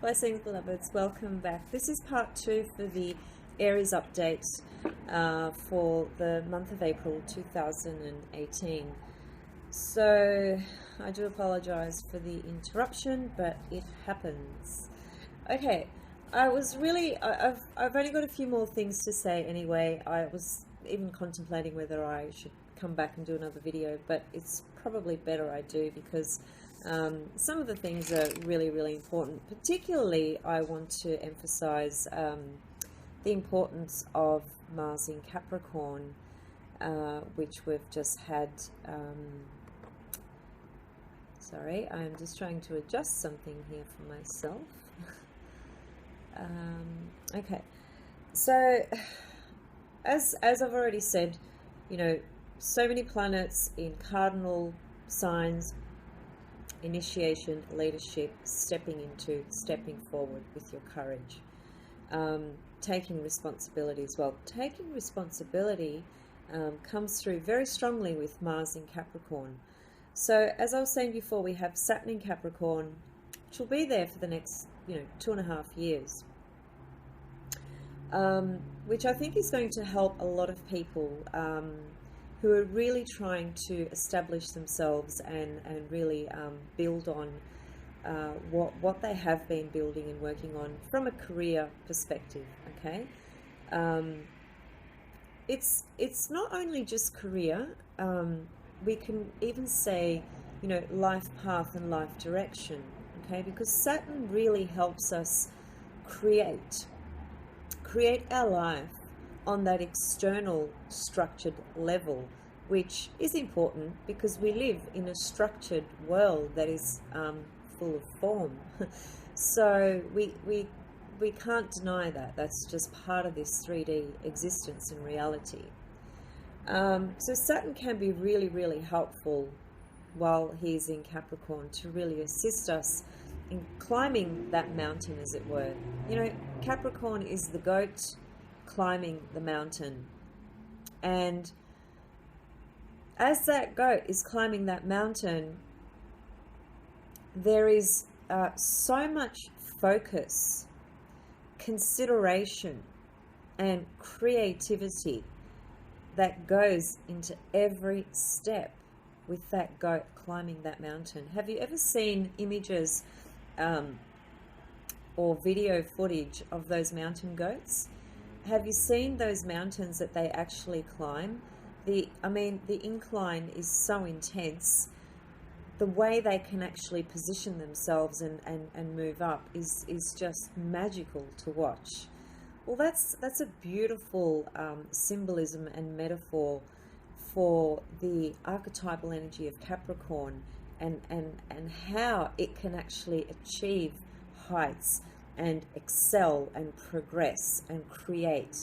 Blessings, beloveds. Welcome back. This is part 2 for the Aries update for the month of April 2018. So I do apologize for the interruption, but it happens. Okay, I've only got a few more things to say anyway. I was even contemplating whether I should come back and do another video, but it's probably better I do because some of the things are really, really important. Particularly, I want to emphasize the importance of Mars in Capricorn, which we've just had. Sorry, I'm just trying to adjust something here for myself. Okay, so as I've already said, so many planets in cardinal signs: initiation, leadership, stepping forward with your courage, taking responsibility as well. Taking responsibility comes through very strongly with Mars in Capricorn. So as I was saying before, we have Saturn in Capricorn, which will be there for the next 2.5 years, which I think is going to help a lot of people who are really trying to establish themselves and really build on what they have been building and working on from a career perspective. Okay, it's not only just career. We can even say life path and life direction. Okay, because Saturn really helps us create our life on that external structured level, which is important because we live in a structured world that is full of form. So we can't deny that. That's just part of this 3D existence and reality. So Saturn can be really, really helpful while he's in Capricorn to really assist us in climbing that mountain, as it were. Capricorn is the goat climbing the mountain, and as that goat is climbing that mountain, there is so much focus, consideration, and creativity that goes into every step with that goat climbing that mountain. Have you ever seen images or video footage of those mountain goats? Have you seen those mountains that they actually climb? The incline is so intense. The way they can actually position themselves and move up is just magical to watch. Well, that's a beautiful symbolism and metaphor for the archetypal energy of Capricorn and how it can actually achieve heights and excel and progress and create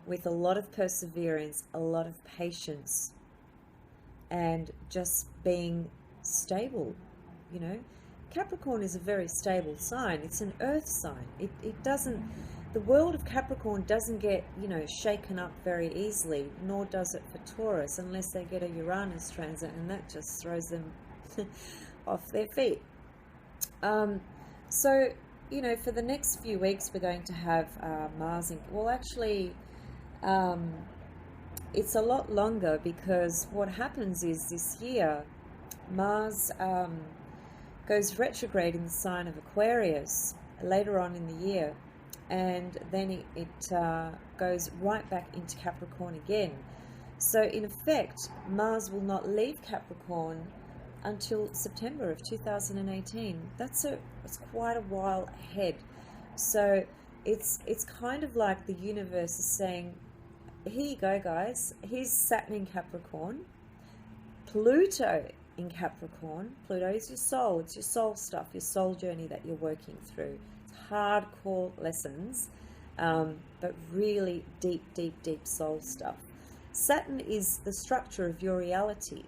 with a lot of perseverance, a lot of patience, and just being stable. Capricorn is a very stable sign. It's an earth sign. It doesn't, the world of Capricorn doesn't get shaken up very easily, nor does it for Taurus, unless they get a Uranus transit, and that just throws them off their feet. So for the next few weeks we're going to have Mars in, well, actually it's a lot longer, because what happens is this year Mars goes retrograde in the sign of Aquarius later on in the year, and then it goes right back into Capricorn again. So in effect, Mars will not leave Capricorn until September of 2018. It's quite a while ahead. So it's kind of like the universe is saying, here you go, guys. Here's Saturn in Capricorn, Pluto in Capricorn. Pluto is your soul. It's your soul stuff, your soul journey that you're working through. It's hardcore lessons, but really deep, deep, deep soul stuff. Saturn is the structure of your reality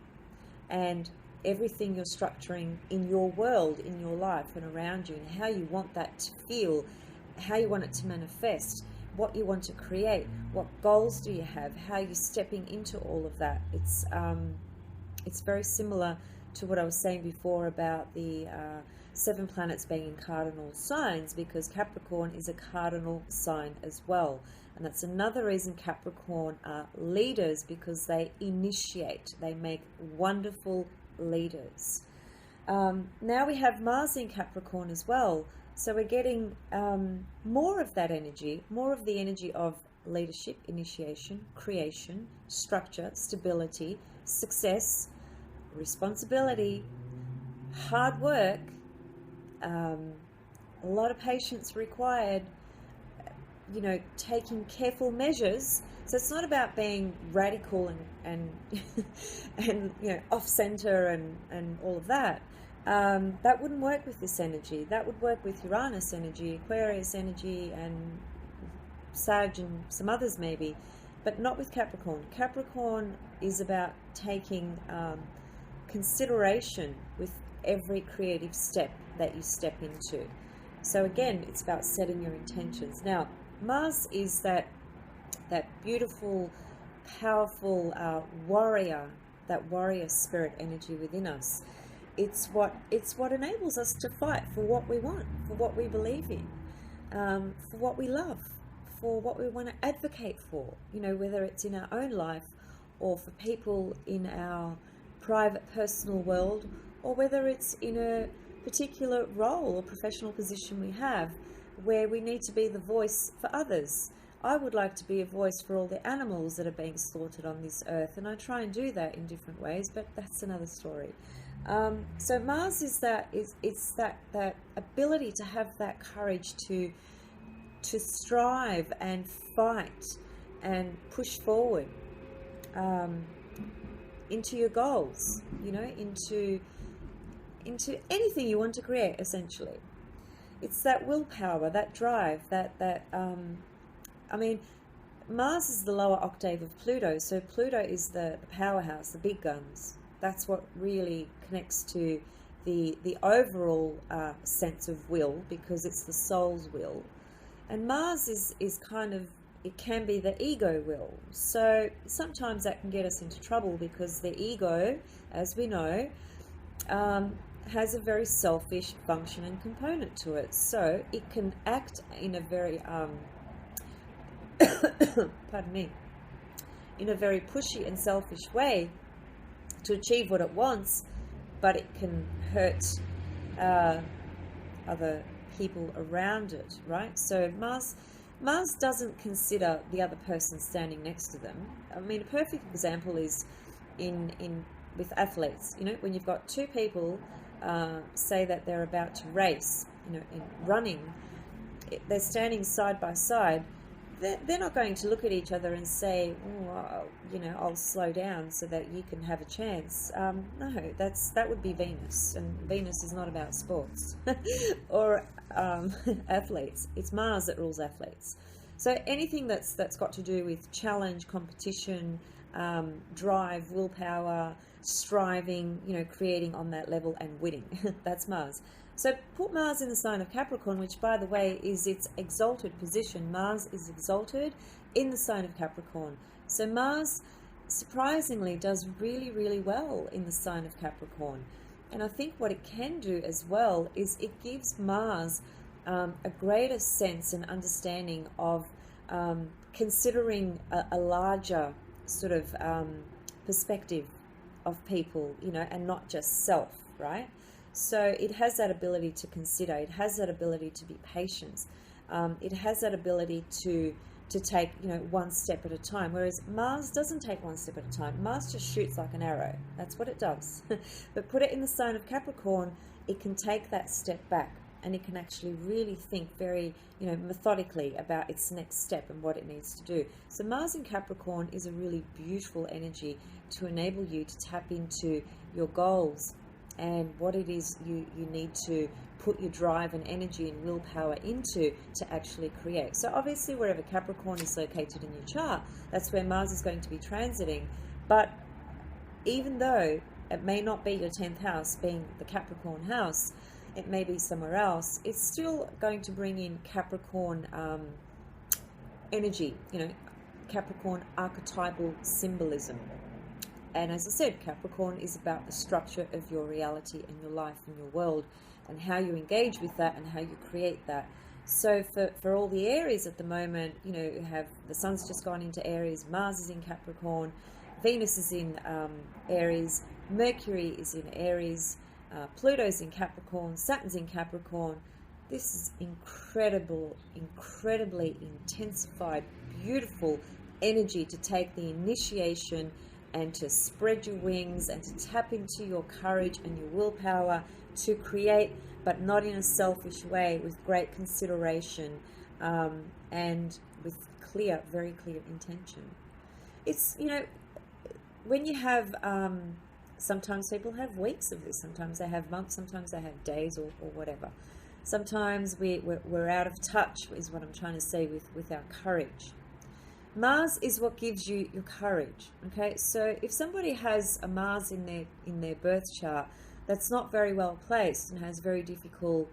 and everything you're structuring in your world, in your life and around you, and how you want that to feel, how you want it to manifest, what you want to create, what goals do you have, how you're stepping into all of that. It's very similar to what I was saying before about the 7 planets being in cardinal signs, because Capricorn is a cardinal sign as well. And that's another reason Capricorn are leaders, because they initiate, they make wonderful leaders. Now we have Mars in Capricorn as well. So we're getting more of that energy, more of the energy of leadership, initiation, creation, structure, stability, success, responsibility, hard work, a lot of patience required, you know, taking careful measures. So it's not about being radical and and you know, off center and all of that. That wouldn't work with this energy. That would work with Uranus energy, Aquarius energy, and Sag and some others maybe, but not with Capricorn. Capricorn is about taking consideration with every creative step that you step into. So again, it's about setting your intentions. Now, Mars is that beautiful, powerful warrior, that warrior spirit energy within us. It's what enables us to fight for what we want, for what we believe in, for what we love, for what we want to advocate for, you know, whether it's in our own life or for people in our private personal world, or whether it's in a particular role or professional position we have where we need to be the voice for others. I would like to be a voice for all the animals that are being slaughtered on this earth, and I try and do that in different ways, but that's another story. So Mars is that ability to have that courage to strive and fight and push forward into your goals, you know, into anything you want to create, essentially. It's that willpower, that drive, I mean, Mars is the lower octave of Pluto, so Pluto is the powerhouse, the big guns. That's what really connects to the overall sense of will, because it's the soul's will. And Mars is kind of, it can be the ego will. So sometimes that can get us into trouble, because the ego, as we know, has a very selfish function and component to it. So it can act in a very, pardon me, in a very pushy and selfish way to achieve what it wants, but it can hurt other people around it, right? So Mars doesn't consider the other person standing next to them. I mean, a perfect example is with athletes. You know, when you've got two people, say that they're about to race, you know, in running, they're standing side by side. They're not going to look at each other and say, oh, you know, I'll slow down so that you can have a chance. No, that would be Venus, and Venus is not about sports or athletes. It's Mars that rules athletes. So anything that's got to do with challenge, competition, drive, willpower, striving, you know, creating on that level and winning, that's Mars. So put Mars in the sign of Capricorn, which, by the way, is its exalted position. Mars is exalted in the sign of Capricorn. So Mars, surprisingly, does really, really well in the sign of Capricorn. And I think what it can do as well is it gives Mars a greater sense and understanding of considering a larger sort of perspective of people, you know, and not just self, right? So it has that ability to consider. It has that ability to be patient. It has that ability to take, you know, one step at a time. Whereas Mars doesn't take one step at a time. Mars just shoots like an arrow. That's what it does. But put it in the sign of Capricorn, it can take that step back, and it can actually really think very, you know, methodically about its next step and what it needs to do. So Mars in Capricorn is a really beautiful energy to enable you to tap into your goals and what it is you need to put your drive and energy and willpower into to actually create. So obviously wherever Capricorn is located in your chart, that's where Mars is going to be transiting. But even though it may not be your 10th house being the Capricorn house, it may be somewhere else, it's still going to bring in Capricorn energy, you know, Capricorn archetypal symbolism. And as I said, Capricorn is about the structure of your reality and your life and your world, and how you engage with that and how you create that. So for all the Aries at the moment, you know, you have the Sun's just gone into Aries, Mars is in Capricorn, Venus is in Aries, Mercury is in Aries, Pluto's in Capricorn, Saturn's in Capricorn. This is incredibly intensified, beautiful energy to take the initiation and to spread your wings and to tap into your courage and your willpower to create, but not in a selfish way, with great consideration and with very clear intention. It's, you know, when you have, sometimes people have weeks of this, sometimes they have months, sometimes they have days or whatever. Sometimes we're out of touch, is what I'm trying to say, with our courage. Mars is what gives you your courage. Okay, so if somebody has a Mars in their birth chart that's not very well placed and has very difficult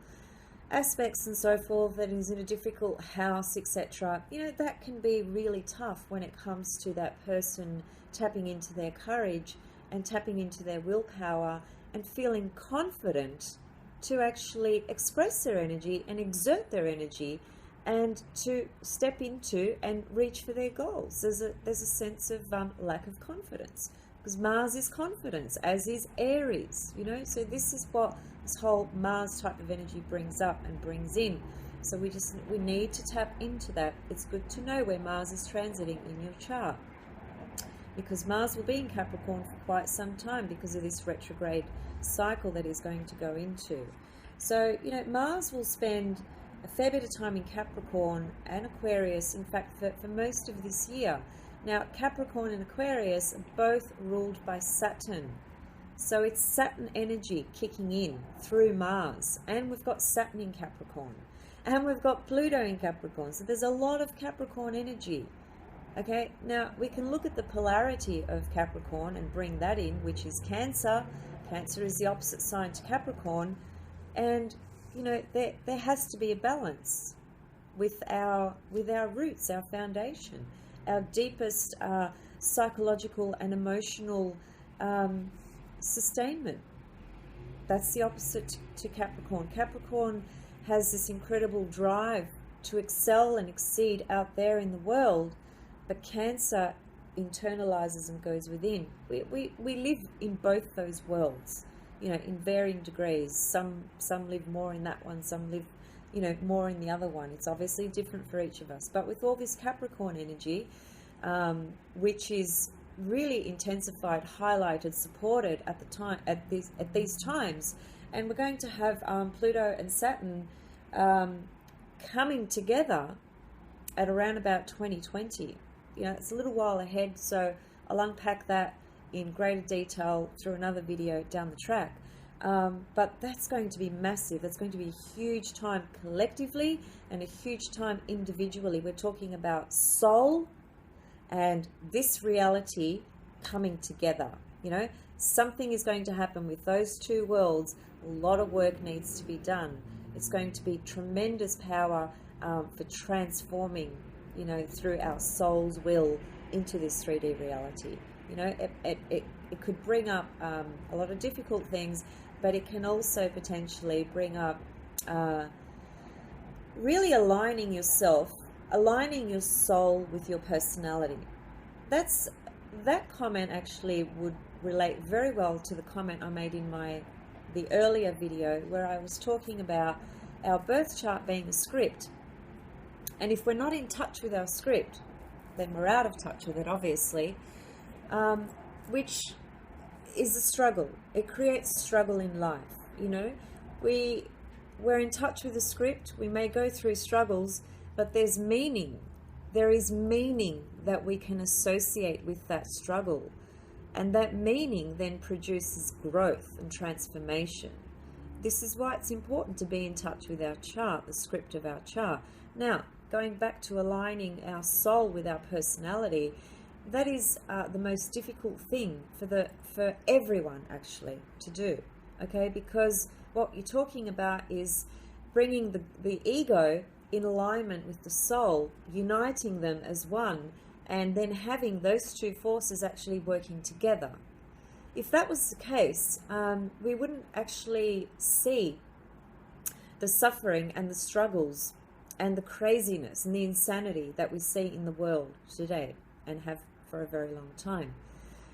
aspects and so forth, that is in a difficult house, etc., you know, that can be really tough when it comes to that person tapping into their courage and tapping into their willpower and feeling confident to actually express their energy and exert their energy and to step into and reach for their goals. There's a sense of lack of confidence, because Mars is confidence, as is Aries, you know. So this is what this whole Mars type of energy brings up and brings in. So we need to tap into that. It's good to know where Mars is transiting in your chart, because Mars will be in Capricorn for quite some time because of this retrograde cycle that is going to go into. So, you know, Mars will spend a fair bit of time in Capricorn and Aquarius, in fact, for most of this year. Now, Capricorn and Aquarius are both ruled by Saturn. So it's Saturn energy kicking in through Mars. And we've got Saturn in Capricorn. And we've got Pluto in Capricorn. So there's a lot of Capricorn energy. Okay, now we can look at the polarity of Capricorn and bring that in, which is Cancer. Cancer is the opposite sign to Capricorn. And you know, there has to be a balance with our roots, our foundation, our deepest psychological and emotional sustainment. That's the opposite to Capricorn. Capricorn has this incredible drive to excel and exceed out there in the world, but Cancer internalizes and goes within. We live in both those worlds, you know, in varying degrees. Some live more in that one, some live, you know, more in the other one. It's obviously different for each of us. But with all this Capricorn energy, which is really intensified, highlighted, supported at the time, at these times, and we're going to have Pluto and Saturn coming together at around about 2020. You know, it's a little while ahead, so I'll unpack that in greater detail through another video down the track. But that's going to be massive. That's going to be a huge time collectively and a huge time individually. We're talking about soul and this reality coming together. You know, something is going to happen with those two worlds. A lot of work needs to be done. It's going to be tremendous power for transforming, you know, through our soul's will into this 3D reality. You know, it could bring up a lot of difficult things, but it can also potentially bring up really aligning yourself, aligning your soul with your personality. That comment actually would relate very well to the comment I made in the earlier video, where I was talking about our birth chart being a script. And if we're not in touch with our script, then we're out of touch with it, obviously, which is a struggle. It creates struggle in life, you know. We're in touch with the script. We may go through struggles, but there's meaning. There is meaning that we can associate with that struggle. And that meaning then produces growth and transformation. This is why it's important to be in touch with our chart, the script of our chart. Now, going back to aligning our soul with our personality, that is the most difficult thing for everyone actually to do, okay? Because what you're talking about is bringing the ego in alignment with the soul, uniting them as one, and then having those two forces actually working together. if that was the case, we wouldn't actually see the suffering and the struggles and the craziness and the insanity that we see in the world today and have for a very long time.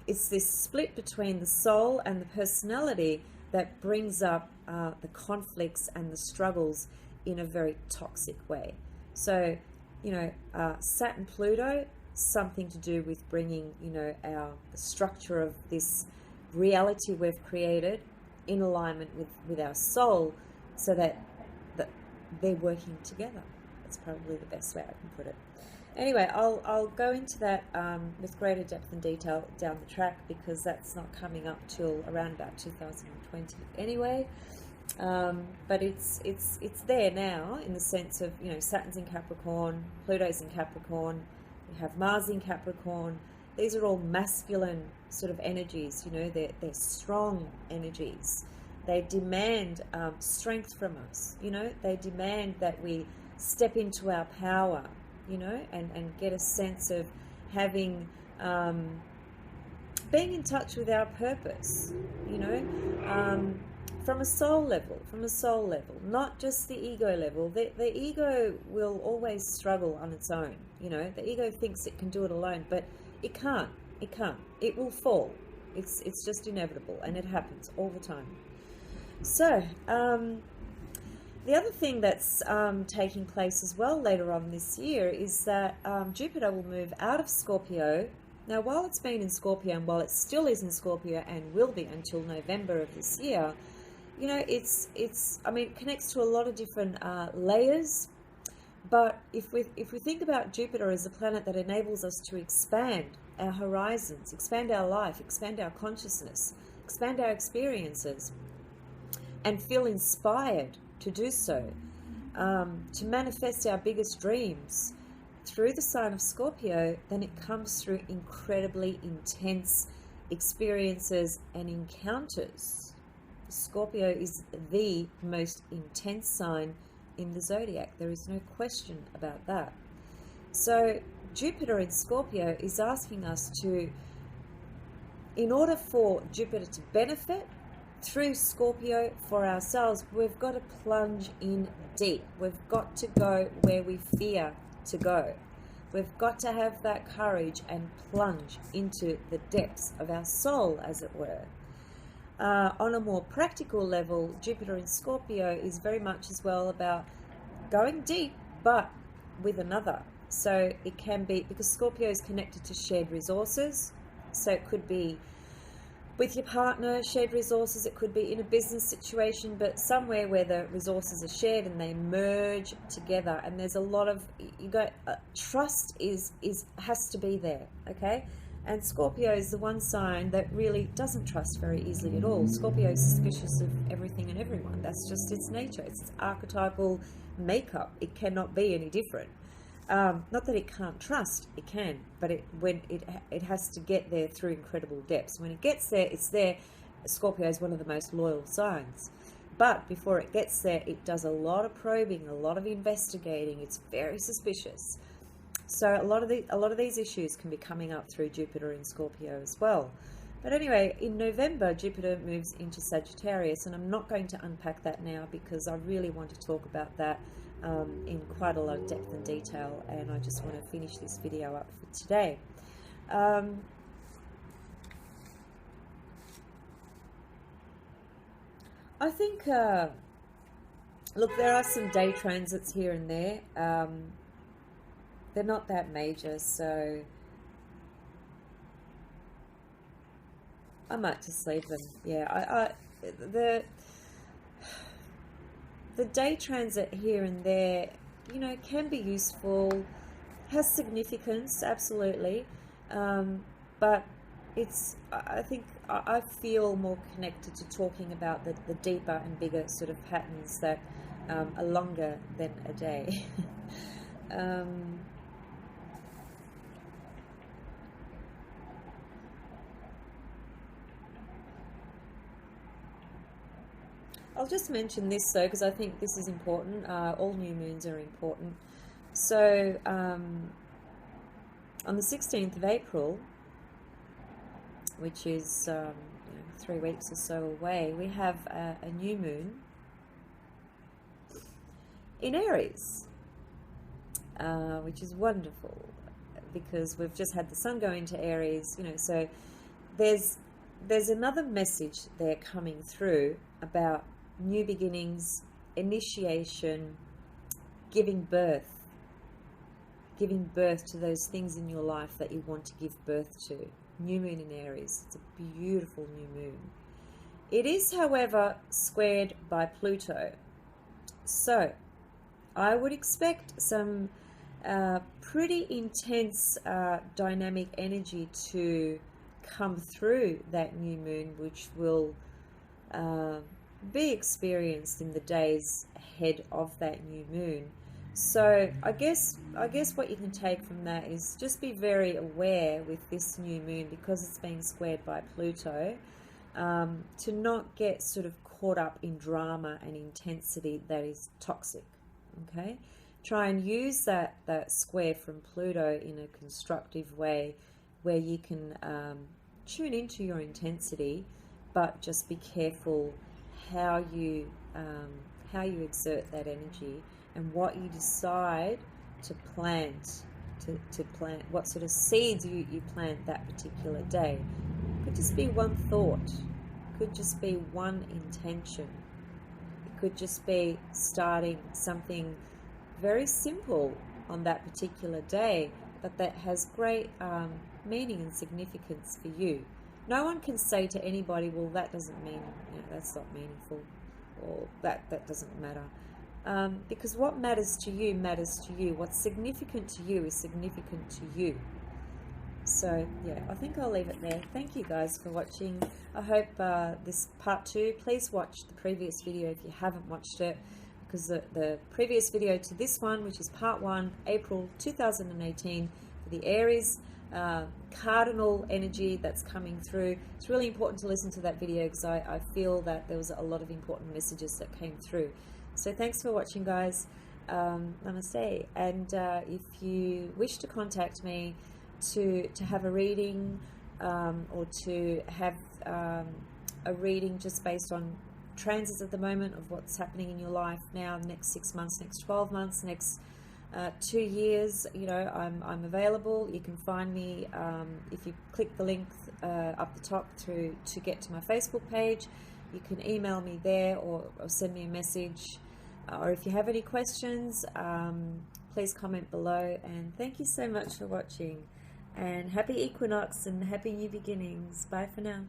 It's this split between the soul and the personality that brings up the conflicts and the struggles in a very toxic way. So, Saturn, Pluto, something to do with bringing, the structure of this reality we've created in alignment with our soul, so that they're working together. That's probably the best way I can put it. Anyway, I'll go into that with greater depth and detail down the track, because that's not coming up till around about 2020 anyway. But it's there now, in the sense of, Saturn's in Capricorn, Pluto's in Capricorn, we have Mars in Capricorn. These are all masculine sort of energies, they're strong energies. They demand strength from us, they demand that we step into our power, and get a sense of having, being in touch with our purpose, from a soul level, not just the ego level. The ego will always struggle on its own, the ego thinks it can do it alone, but it can't, it will fall. It's just inevitable, and it happens all the time. So, the other thing that's taking place as well later on this year is that Jupiter will move out of Scorpio. Now, while it's been in Scorpio, and while it still is in Scorpio and will be until November of this year, it connects to a lot of different layers. But if we think about Jupiter as a planet that enables us to expand our horizons, expand our life, expand our consciousness, expand our experiences, and feel inspired to do so, to manifest our biggest dreams through the sign of Scorpio, then it comes through incredibly intense experiences and encounters. Scorpio is the most intense sign in the zodiac. There is no question about that. So Jupiter in Scorpio is asking us to, in order for Jupiter to benefit through Scorpio for ourselves, we've got to plunge in deep. We've got to go where we fear to go. We've got to have that courage and plunge into the depths of our soul, as it were. On a more practical level, Jupiter in Scorpio is very much as well about going deep, but with another. So it can be, because Scorpio is connected to shared resources, so it could be with your partner, shared resources. It could be in a business situation, but somewhere where the resources are shared and they merge together. And there's a lot of, trust has to be there, okay? And Scorpio is the one sign that really doesn't trust very easily at all. Scorpio is suspicious of everything and everyone. That's just its nature. It's its archetypal makeup. It cannot be any different. Not that it can't trust, it can, but it has to get there through incredible depths. When it gets there, it's there. Scorpio is one of the most loyal signs. But before it gets there, it does a lot of probing, a lot of investigating. It's very suspicious. So a lot of these issues can be coming up through Jupiter in Scorpio as well. But anyway, in November, Jupiter moves into Sagittarius, and I'm not going to unpack that now because I really want to talk about that in quite a lot of depth and detail, and I just want to finish this video up for today. I think, look, there are some day transits here and there. They're not that major, so I might just leave them. Yeah, the day transit here and there, can be useful, has significance, absolutely, but I feel more connected to talking about the deeper and bigger sort of patterns that are longer than a day. I'll just mention this though, because I think this is important. All new moons are important. So on the 16th of April, which is 3 weeks or so away, we have a new moon in Aries, which is wonderful because we've just had the sun go into Aries, you know, so there's another message there coming through about new beginnings, initiation, giving birth to those things in your life that you want to give birth to. New moon in Aries. It's a beautiful new moon. It is, however, squared by Pluto. So I would expect some pretty intense dynamic energy to come through that new moon, which will be experienced in the days ahead of that new moon. So I guess what you can take from that is just be very aware with this new moon, because it's being squared by Pluto, to not get sort of caught up in drama and intensity that is toxic. Okay, try and use that square from Pluto in a constructive way, where you can tune into your intensity, but just be careful how you exert that energy and what you decide to plant, to plant, what sort of seeds you plant that particular day. Could just be one thought, could just be one intention. It could just be starting something very simple on that particular day, but that has great meaning and significance for you. No one can say to anybody, well, that doesn't mean, you know, that's not meaningful, or that doesn't matter. Because what matters to you matters to you. What's significant to you is significant to you. So yeah, I think I'll leave it there. Thank you guys for watching. I hope this part 2, please watch the previous video if you haven't watched it, because the previous video to this one, which is part 1, April 2018, for the Aries cardinal energy that's coming through. It's really important to listen to that video, because I feel that there was a lot of important messages that came through. So thanks for watching, guys. Namaste. And if you wish to contact me to have a reading, or to have a reading just based on transits at the moment of what's happening in your life now, next 6 months, next 12 months, next 2 years, you know, I'm available. You can find me if you click the link up the top to get to my Facebook page. You can email me there, or send me a message, or if you have any questions, please comment below. And thank you so much for watching, and happy equinox and happy new beginnings. Bye for now.